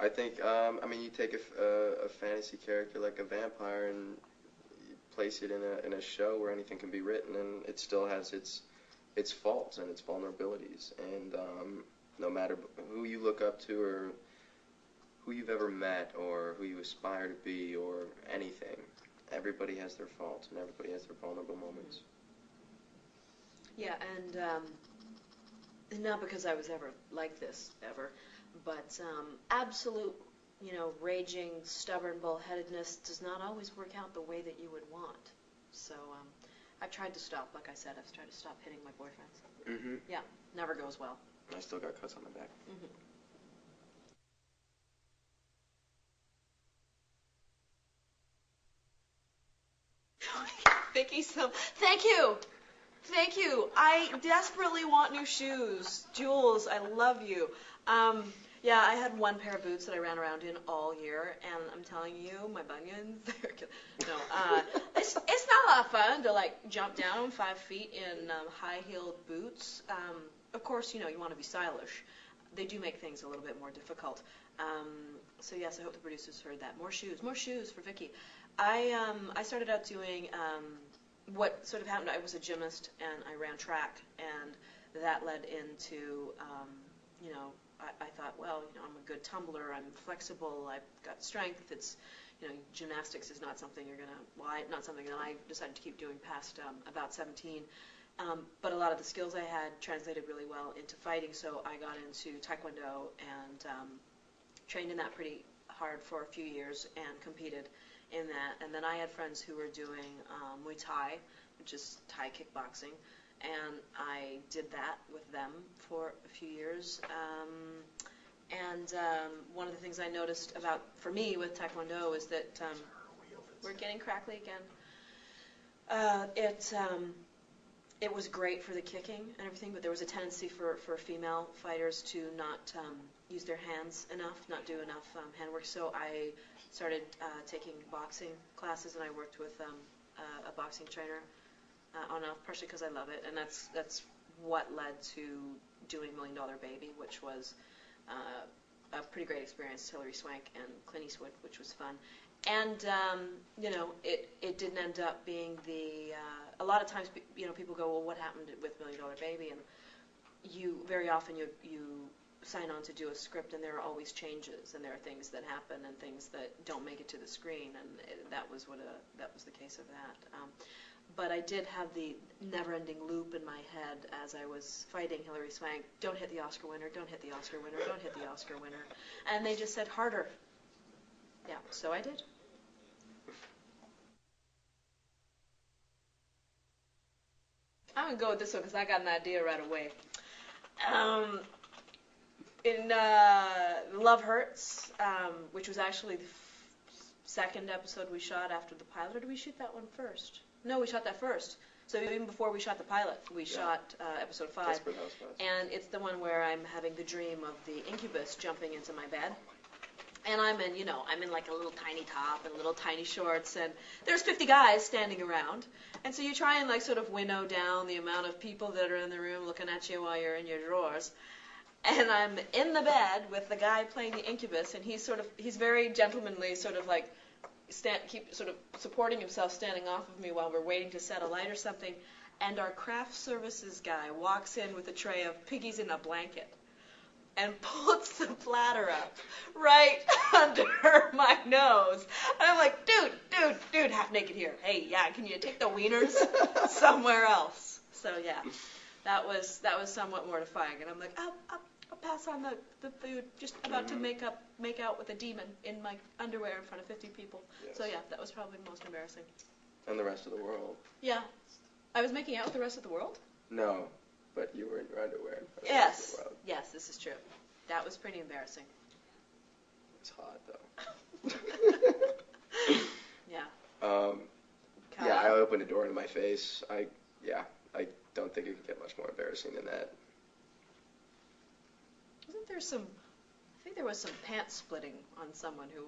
I think, I mean, you take a fantasy character like a vampire and you place it in a show where anything can be written, and it still has its faults and its vulnerabilities. And no matter who you look up to or who you've ever met or who you aspire to be or anything, everybody has their faults and everybody has their vulnerable moments. Yeah, and not because I was ever like this, ever, but absolute, raging, stubborn bullheadedness does not always work out the way that you would want. So I've tried to stop, like I said, I've tried to stop hitting my boyfriends. Mm-hmm. Yeah, never goes well. I still got cuts on my back. Mm-hmm. Vicky, thank you. Thank you. I desperately want new shoes. Jules, I love you. Yeah, I had one pair of boots that I ran around in all year, and I'm telling you, my bunions, it's not a lot of fun to, jump down 5 feet in high-heeled boots. Of course, you want to be stylish. They do make things a little bit more difficult. So, yes, I hope the producers heard that. More shoes for Vicky. I started out doing what sort of happened. I was a gymnast and I ran track, and that led into, I thought, well, I'm a good tumbler, I'm flexible, I've got strength. It's, gymnastics is not something not something that I decided to keep doing past about 17. But a lot of the skills I had translated really well into fighting, so I got into Taekwondo and trained in that pretty hard for a few years and competed in that. And then I had friends who were doing Muay Thai, which is Thai kickboxing, and I did that with them for a few years. One of the things I noticed for me with Taekwondo is that we're getting crackly again. It was great for the kicking and everything, but there was a tendency for female fighters to not use their hands enough, not do enough handwork. So I started taking boxing classes, and I worked with a boxing trainer on and off, partially because I love it, and that's what led to doing $1 Million Baby, which was a pretty great experience. Hilary Swank and Clint Eastwood, which was fun. And it didn't end up being a lot of times, people go, well, what happened with $1 Million Baby? And very often you sign on to do a script, and there are always changes, and there are things that happen and things that don't make it to the screen, and that was the case of that. But I did have the never-ending loop in my head as I was fighting Hilary Swank. Don't hit the Oscar winner. Don't hit the Oscar winner. Don't hit the Oscar winner. And they just said harder. Yeah, so I did. I'm going to go with this one because I got an idea right away. In Love Hurts, which was actually the second episode we shot after the pilot, or did we shoot that one first? No, we shot that first. So even before we shot the pilot, we shot episode 5. And it's the one where I'm having the dream of the incubus jumping into my bed. And I'm in like a little tiny top and little tiny shorts, and there's 50 guys standing around. And so you try and sort of winnow down the amount of people that are in the room looking at you while you're in your drawers. And I'm in the bed with the guy playing the incubus, and he's very gentlemanly, sort of like keep sort of supporting himself, standing off of me while we're waiting to set a light or something. And our craft services guy walks in with a tray of piggies in a blanket and puts the platter up right under my nose. And I'm like, dude, half naked here. Hey, yeah, can you take the wieners somewhere else? So yeah, that was somewhat mortifying. And I'm like, I'll pass on the food. Just about to make out with a demon in my underwear in front of 50 people. Yes. So yeah, that was probably the most embarrassing. And the rest of the world. Yeah, I was making out with the rest of the world. No. But you were in your underwear. Yes. Yes, this is true. That was pretty embarrassing. It's hot, though. Yeah. Yeah, I opened a door into my face. I don't think it could get much more embarrassing than that. I think there was some pants splitting on someone who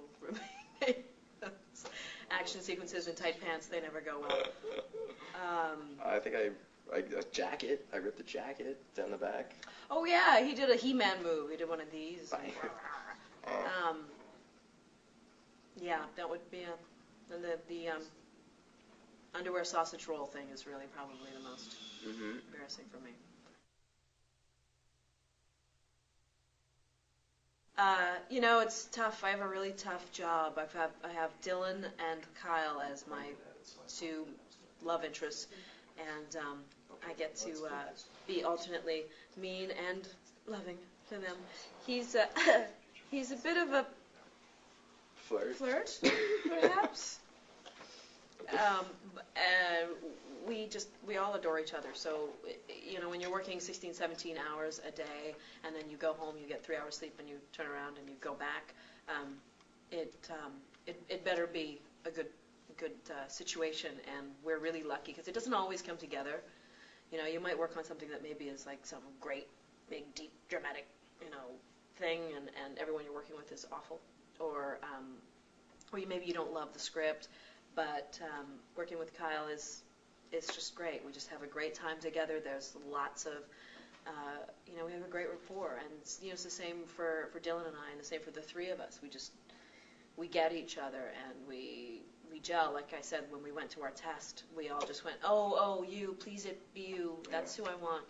made action sequences in tight pants. They never go well. I think a jacket. I ripped the jacket down the back. Oh yeah, he did a He-Man move. He did one of these. Yeah, that would be and the underwear sausage roll thing is really probably the most embarrassing for me. It's tough. I have a really tough job. I have Dylan and Kyle as my two love interests, and I get to be alternately mean and loving to them. He's he's a bit of a flirt, perhaps. We all adore each other. So, when you're working 16, 17 hours a day, and then you go home, you get 3 hours sleep, and you turn around and you go back, it better be a good situation. And we're really lucky because it doesn't always come together. You might work on something that maybe is like some great, big, deep, dramatic, thing, and everyone you're working with is awful, or maybe you don't love the script. But working with Kyle is just great. We just have a great time together. There's lots of, we have a great rapport. And it's the same for Dylan and I, and the same for the three of us. We get each other, and we gel. Like I said, when we went to our test, we all just went, oh, you, please it be you. That's who I want.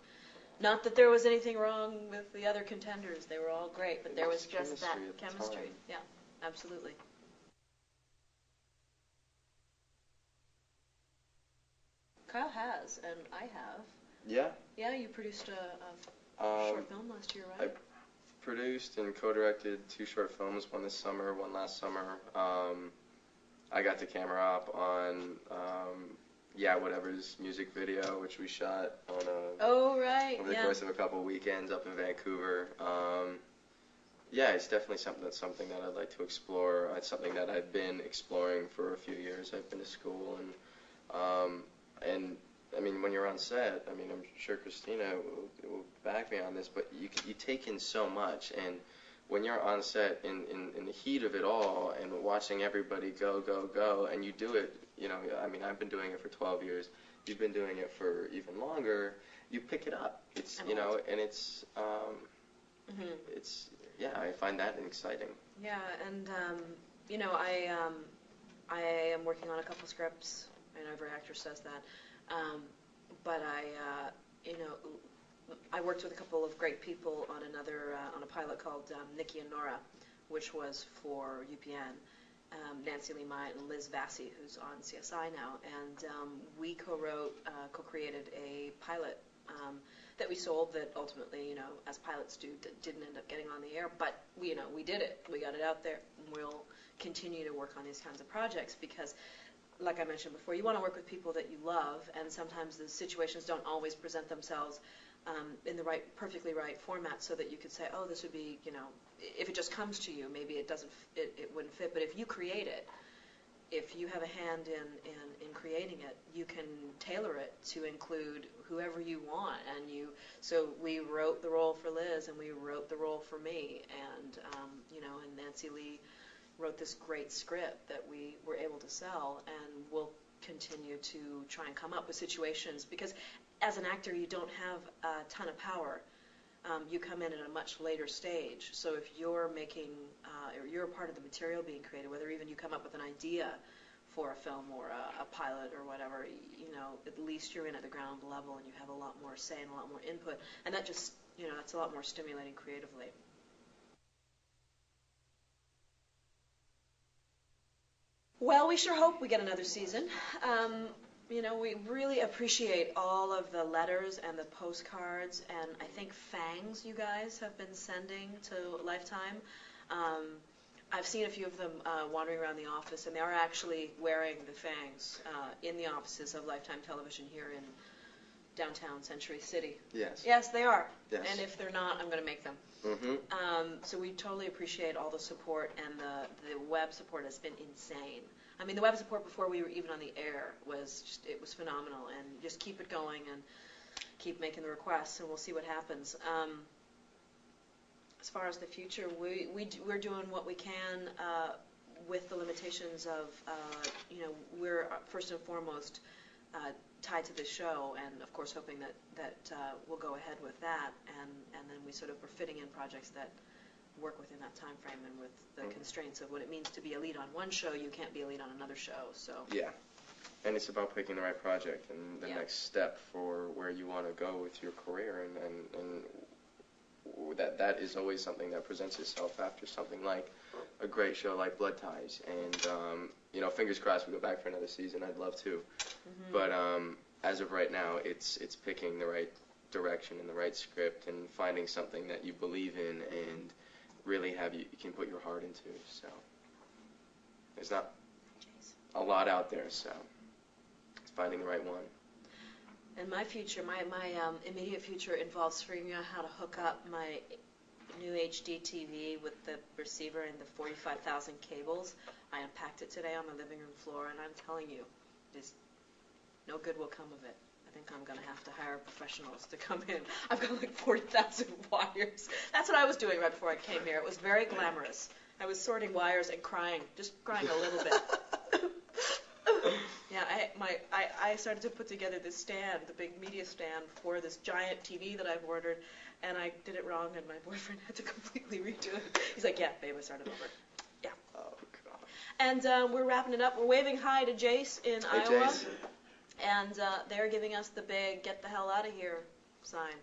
Not that there was anything wrong with the other contenders. They were all great, but there was just that chemistry. Yeah, absolutely. Kyle has, and I have. Yeah? Yeah, you produced a short film last year, right? I produced and co-directed 2 short films, one this summer, one last summer. I got the camera op on Whatever's music video, which we shot on over the course of a couple weekends up in Vancouver. It's definitely something that I'd like to explore. It's something that I've been exploring for a few years. I've been to school, and I mean, when you're on set, I mean, I'm sure Christina will back me on this, but you take in so much, and when you're on set in the heat of it all and watching everybody go, and you do it, I mean, I've been doing it for 12 years. You've been doing it for even longer. You pick it up. It's, and it's, I find that exciting. Yeah, and, I am working on a couple scripts. And every actor says that. But I worked with a couple of great people on on a pilot called Nikki and Nora, which was for UPN. Nancy Lee Myatt and Liz Vassy, who's on CSI now. And we co-created a pilot that we sold that ultimately, as pilots do, didn't end up getting on the air. But, we did it. We got it out there. And we'll continue to work on these kinds of projects because, like I mentioned before, you want to work with people that you love, and sometimes the situations don't always present themselves in the perfectly right format, so that you could say, oh, this would be, if it just comes to you, maybe it wouldn't fit. But if you create it, if you have a hand in creating it, you can tailor it to include whoever you want. So we wrote the role for Liz, and we wrote the role for me, and and Nancy Lee wrote this great script that we were able to sell, and we'll continue to try and come up with situations, because as an actor you don't have a ton of power. You come in at a much later stage, so if you're making or you're a part of the material being created, whether even you come up with an idea for a film or a pilot or whatever, at least you're in at the ground level and you have a lot more say and a lot more input, and that just that's a lot more stimulating creatively. Well, we sure hope we get another season. We really appreciate all of the letters and the postcards, and I think fangs you guys have been sending to Lifetime. I've seen a few of them wandering around the office, and they are actually wearing the fangs in the offices of Lifetime Television here in downtown Century City. Yes. Yes, they are. Yes. And if they're not, I'm going to make them. So we totally appreciate all the support, and the web support has been insane. I mean, the web support before we were even on the air was phenomenal, and just keep it going and keep making the requests, and we'll see what happens. As far as the future, we're doing what we can with the limitations of, we're first and foremost tied to this show, and of course hoping that we'll go ahead with that, and then we sort of are fitting in projects that work within that time frame and with the constraints of what it means to be a lead on one show. You can't be a lead on another show. So yeah, and it's about picking the right project and the next step for where you want to go with your career, and that is always something that presents itself after something like a great show like Blood Ties, and fingers crossed we go back for another season. I'd love to, but as of right now, it's picking the right direction and the right script and finding something that you believe in and really you can put your heart into. So there's not a lot out there, so it's finding the right one. And my future, my immediate future involves figuring out how to hook up my new HD TV with the receiver and the 45,000 cables. I unpacked it today on my living room floor, and I'm telling you, no good will come of it. I think I'm going to have to hire professionals to come in. I've got like 40,000 wires. That's what I was doing right before I came here. It was very glamorous. I was sorting wires and crying, just crying a little bit. Yeah, I started to put together this stand, the big media stand, for this giant TV that I've ordered, and I did it wrong, and my boyfriend had to completely redo it. He's like, yeah, babe, I started over. Yeah. Oh, God. And we're wrapping it up. We're waving hi to Jace in Iowa. Jace. And they're giving us the big get the hell out of here sign.